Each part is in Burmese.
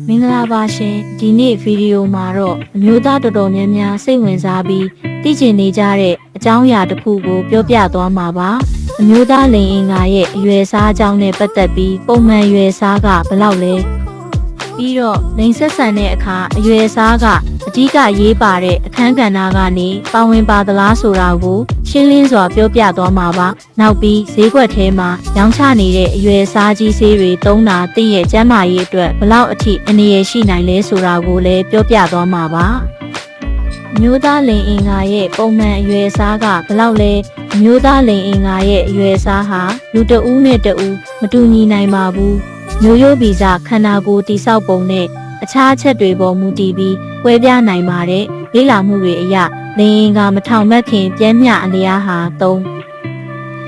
မင်္ဂလာပါရှင်ဒီနေ့ဗီဒီယိုမှာတော့အမျိုးသားတော်တော်များများစိတ်ဝင်စားပြီးသိကျင်နေကြတဲ့အကြောင်းအရာတစ်ခုကိုပြောပြသွားမှာပါအမျိုးသားလိင်အင်္ဂါရဲ့အရွယ်အစားအကြောင်းနဲ့ပတ်သက်ပြီးပုံမှန်အရွယ်အစားကဘယ်လောက်လဲပြီးတော့လိင်ဆက်ဆံတဲ့အခါအရွယ်အစားကအဓိကရေးပါတဲ့အခန်းကဏ္ဍကနေပါဝင်ပါသလားဆိုတာကိုရှင်းလင်းစွာပြောပြသွားမှာပါနောက်ပြီးဈေးကွက်ထဲမှာရောင်းချနေတဲ့အရွယ်အစားကြီးဆေးတွေသုံးတာတင့်ရဲ့ကျန်းမာရေးအတွက်ဘလောက်အထိအနေရရှိနိုင်လဲဆိုတာကိုလည်းပြောပြသွားမှာပါအမျိုးသားလိင်အင်္ဂါရဲ့ပုံမှန်အရွယ်အစားကဘလောက်လဲအမျိုးသားလိင်အင်္ဂါရဲ့အရွယ်အစားဟာလူတဦးနဲ့တဦးမတူညီနိုင်ပါဘူးမျိုးရိုးဗီဇခန္ဓာကိုယ်တိဆောက်ပုံနဲ့အခြားအချက်တွေပေါ်မူတည်ပြီးကွဲပြားနိုင်ပါတယ်လေ့လာမှုတွေအရလိင်အင်္ဂါမထောင်မက်ခင်ပြင်းမြအလျားဟာ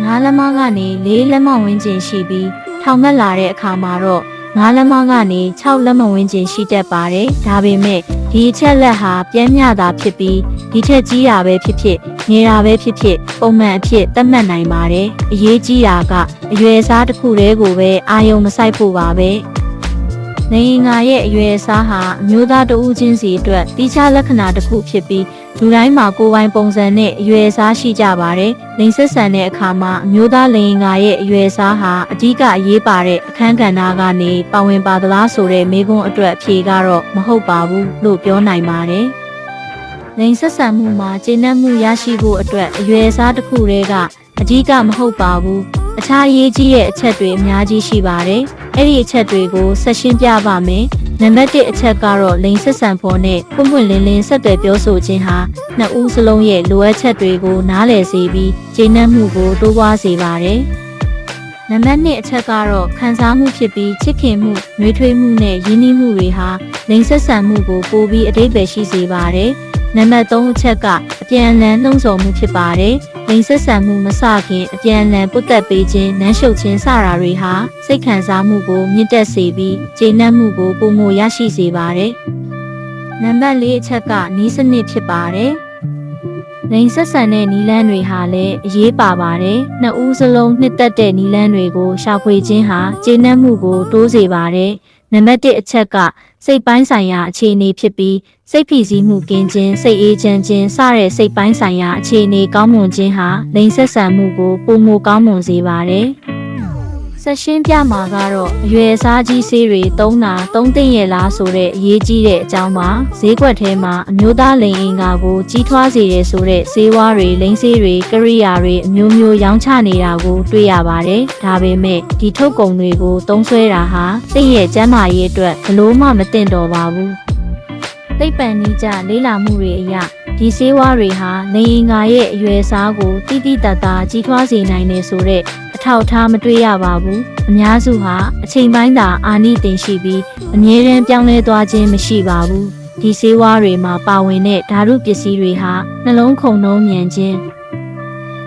5လက်မကနေ4လက်မဝန်းကျင်ရှိပြီးထောင်မက်လာတဲ့အခါမှာတော့5လက်မကနေ6လက်မဝန်းကျင်ရှိတတ်ပါတယ်ဒါပေမဲ့ဒီအချက်လက်ဟာပြင်းမြတာဖြစ်ပြီးဒီထက်ကြီးတာပဲဖြစ်ဖြစ်ငယ်တာပဲဖြစ်ဖြစ်ပုံမှန်အဖြစ်သတ်မှတ်နိုင်ပါတယ်အရေးကြီးတာကအရွယ်အစားတစ်ခုတည်းကိုပဲအာရုံမစိုက်ဖို့ပါပဲလိင်အင်္ဂါရဲ့အရွယ်အစားဟာအမျိုးသားတဦးချင်းစီအတွက်တိကျလက္ခဏာတစ်ခုဖြစ်ပြီးလူတိုင်းမှာကိုယ်ပိုင်ပုံစံနဲ့အရွယ်အစားရှိကြပါတယ်။လိင်ဆက်ဆံတဲ့အခါမှာအမျိုးသားလိင်အင်္ဂါရဲ့အရွယ်အစားဟာအဓိကအရေးပါတဲ့အခန်းကဏ္ဍကနေပါဝင်ပါသလားဆိုတဲ့မေးခွန်းအတွက်အဖြေကတော့မဟုတ်ပါဘူးလို့ပြောနိုင်ပါတယ်။လိင်ဆက်ဆံမှုမှာကျေနပ်မှုရရှိဖို့အတွက်အရွယ်အစားတစ်ခုတည်းကအဓိကမဟုတ်ပါဘူး။အခြားအရေးကြီးတဲ့အချက်တွေအများကြီးရှိပါတယ်။အဲ့ဒီအချက်တွေကိုဆက်ရှင်းပြပါမယ်။နံပါတ်1အချက်ကတော့လိင်ဆက်ဆံဖို့နဲ့ပွင့်ပွင့်လင်းလင်းဆက်သွယ်ပြောဆိုခြင်းဟာနှစ်ဦးစလုံးရဲ့လိုအပ်ချက်တွေကိုနားလည်စေပြီးကျေနပ်မှုကိုတိုးပွားစေပါတယ်။နံပါတ်2အချက်ကတော့ခံစားမှုဖြစ်ပြီးချစ်ခင်မှု၊နှွေးထွေးမှုနဲ့ရင်းနှီးမှုတွေဟာလိင်ဆက်ဆံမှုကိုပိုပြီးအဓိပ္ပာယ်ရှိစေပါတယ်။နံပါတ်3အချက်ကအပြန်အလှန်နှုံးဆော်မှုဖြစ်ပါတယ်။လိင်ဆက်ဆံမှုမစခင်အပြန်အလှန်ပုတ်တက်ပေးခြင်း၊နမ်းရှုပ်ခြင်းစတာတွေဟာစိတ်ခံစားမှုကိုမြင့်တက်စေပြီးကျေနပ်မှုကိုပိုမိုရရှိစေပါတယ်။နံပါတ်4အချက်ကနီးစနစ်ဖြစ်ပါတယ်။လိင်ဆက်ဆံတဲ့နီလန်းတွေဟာလည်းအရေးပါပါတယ်။နှစ်ဦးစလုံးနှစ်သက်တဲ့နီလန်းတွေကိုရှာဖွေခြင်းဟာကျေနပ်မှုကိုတိုးစေပါတယ်။နံပါတ်1အချက်ကစိတ်ပိုင်းဆိုင်ရာအခြေအနေဖြစ်ပြီးစိတ်ဖိစီးမှုကင်းခြင်းစိတ်အေးချမ်းခြင်းစတဲ့စိတ်ပိုင်းဆိုင်ရာအခြေအနေကောင်းမွန်ခြင်းဟာလိင်ဆက်ဆံမှုကိုပိုမိုကောင်းမွန်စေပါတယ်။ဆက်ရှင်းပြမှာကတော့အရွယ်အစားကြီးဆေးတွေသုံးသင့်ရဲ့လားဆိုတဲ့အရေးကြီးတဲ့အကြောင်းပါဈေးကွက်ထဲမှာအမျိုးသားလိင်အင်္ဂါကိုကြီးထွားစေတဲ့ဆိုတဲ့ဆေးဝါးတွေလိင်ဆေးတွေကိရိယာတွေအမျိုးမျိုးရောင်းချနေတာကိုတွေ့ရပါတယ်ဒါပေမဲ့ဒီထုတ်ကုန်တွေကိုသုံးစွဲတာဟာတင့်ရဲ့ကျန်းမာရေးအတွက်ဘလို့မှမသင့်တော်ပါဘူးသိပ္ပံနည်းကျလေ့လာမှုတွေအရဒီဆေးဝါးတွေဟာလိင်အင်္ဂါရဲ့အရွယ်အစားကိုတိတိတတ်တာကြီးထွားစေနိုင်တယ်ဆိုတဲ့အထောက်အထားမတွေ့ရပါဘူးအများစုဟာအချိန်ပိုင်းသာအာနိသင်ရှိပြီးအမြဲတမ်းပြောင်းလဲသွားခြင်းမရှိပါဘူးဒီဆေးဝါးတွေမှာပါဝင်တဲ့ဓာတုပစ္စည်းတွေဟာနှလုံးခုန်နှုန်းမြန်ခြင်း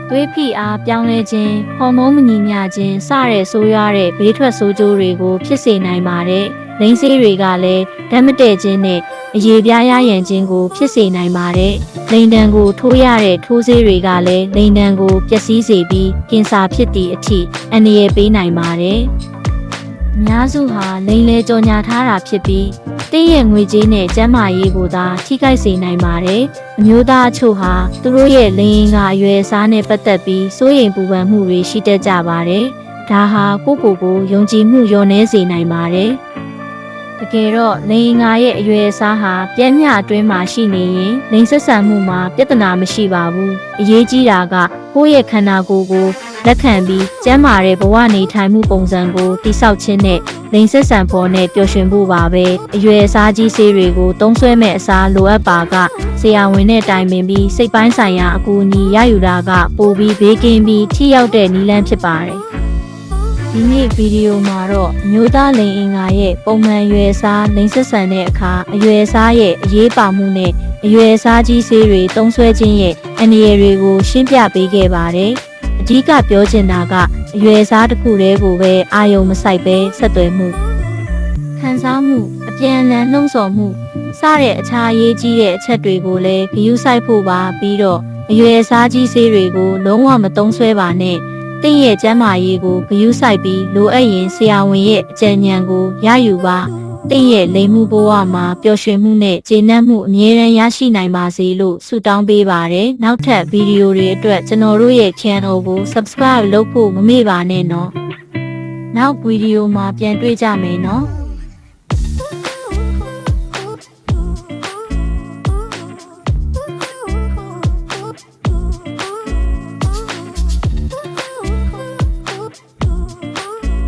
သွေးဖိအားပြောင်းလဲခြင်းဟော်မုန်းမညီမျှခြင်းစတဲ့ဆိုးရွားတဲ့ဘေးထွက်ဆိုးကျိုးတွေကိုဖြစ်စေနိုင်ပါတယ်လိင်ဆေးတွေကလည်းဓာတ်မတည့်ခြင်းနဲ့အရေပြားရရန်ခြင်းကိုဖြစ်စေနိုင်ပါတယ်။လိန်တံကိုထိုးရတဲ့ထိုးဆေးတွေကလည်းလိန်တံကိုပျက်စီးစေပြီးကင်ဆာဖြစ်သည့်အထိအန္တရာယ်ပေးနိုင်ပါတယ်။အများစုဟာလိန်လေကြော်ညာထားတာဖြစ်ပြီးတင်းရဲ့ငွေကြေးနဲ့ကျန်းမာရေးကိုသာထိခိုက်စေနိုင်ပါတယ်။အမျိုးသားအချို့ဟာသူတို့ရဲ့လိင်အင်္ဂါအရွယ်အစားနဲ့ပတ်သက်ပြီးစိုးရိမ်ပူပန်မှုတွေရှိတတ်ကြပါတယ်။ဒါဟာကိုယ့်ယုံကြည်မှုလျော့နည်းစေနိုင်ပါတယ်။တကယ်တော့လိင်အင်္ဂါရဲ့အရွယ်အစားဟာပြင်းမြအတွင်းမှာရှိနေရင်လိင်ဆက်ဆံမှုမှာပြဿနာမရှိပါဘူးအရေးကြီးတာကကိုယ့်ရဲ့ခန္ဓာကိုယ်ကိုလက်ခံပြီးကျန်းမာတဲ့ဘဝနေထိုင်မှုပုံစံကိုတိဆောက်ခြင်းနဲ့လိင်ဆက်ဆံဖို့နဲ့ပျော်ရွှင်ဖို့ပါပဲအရွယ်အစားကြီးဆေးတွေကိုသုံးစွဲမဲ့အစားလိုအပ်ပါကဆရာဝန်နဲ့တိုင်ပင်ပြီးစိတ်ပိုင်းဆိုင်ရာအကူအညီရယူတာကပိုပြီးဘေးကင်းပြီးထိရောက်တဲ့နည်းလမ်းဖြစ်ပါတယ်ဒီနေ့ဗီဒီယိုမှာတော့အမျိုးသားလိင်အင်္ဂါရဲ့ပုံမှန်အရွယ်အစားလိင်ဆက်ဆံတဲ့အခါအရွယ်အစားရဲ့အရေးပါမှုနဲ့အရွယ်အစားကြီးဆေးတွေသုံးစွဲခြင်းရဲ့အန္တရာယ်တွေကိုရှင်းပြပေးခဲ့ပါတယ်။အဓိကပြောချင်တာကအရွယ်အစားတစ်ခုတည်းကိုပဲအာရုံမစိုက်ပဲဆက်သွယ်မှုခံစားမှုအပြန်အလှန်နှုံးဆော်မှုစတဲ့အခြားအရေးကြီးတဲ့အချက်တွေကိုလည်းဂရုစိုက်ဖို့ပါပြီးတော့အရွယ်အစားကြီးဆေးတွေကိုလုံးဝမသုံးစွဲပါနဲ့တင့်ရဲ့ကျန်းမာရေးကိုဂရုစိုက်ပြီးလိုအပ်ရင်ဆရာဝန်ရဲ့အကြံဉာဏ်ကိုရယူပါ တင့်ရဲ့လိမ်မှုဘဝမှာပျော်ရွှင်မှုနဲ့ကျေနပ်မှုအမြဲတမ်းရရှိနိုင်ပါစေလို့ဆုတောင်းပေးပါတယ်နောက်ထပ်ဗီဒီယိုတွေအတွက်ကျွန်တော်တို့ရဲ့ channel ကို subscribe လုပ်ဖို့မမေ့ပါနဲ့နော်နောက်ဗီဒီယိုမှာပြန်တွေ့ကြမယ်နော်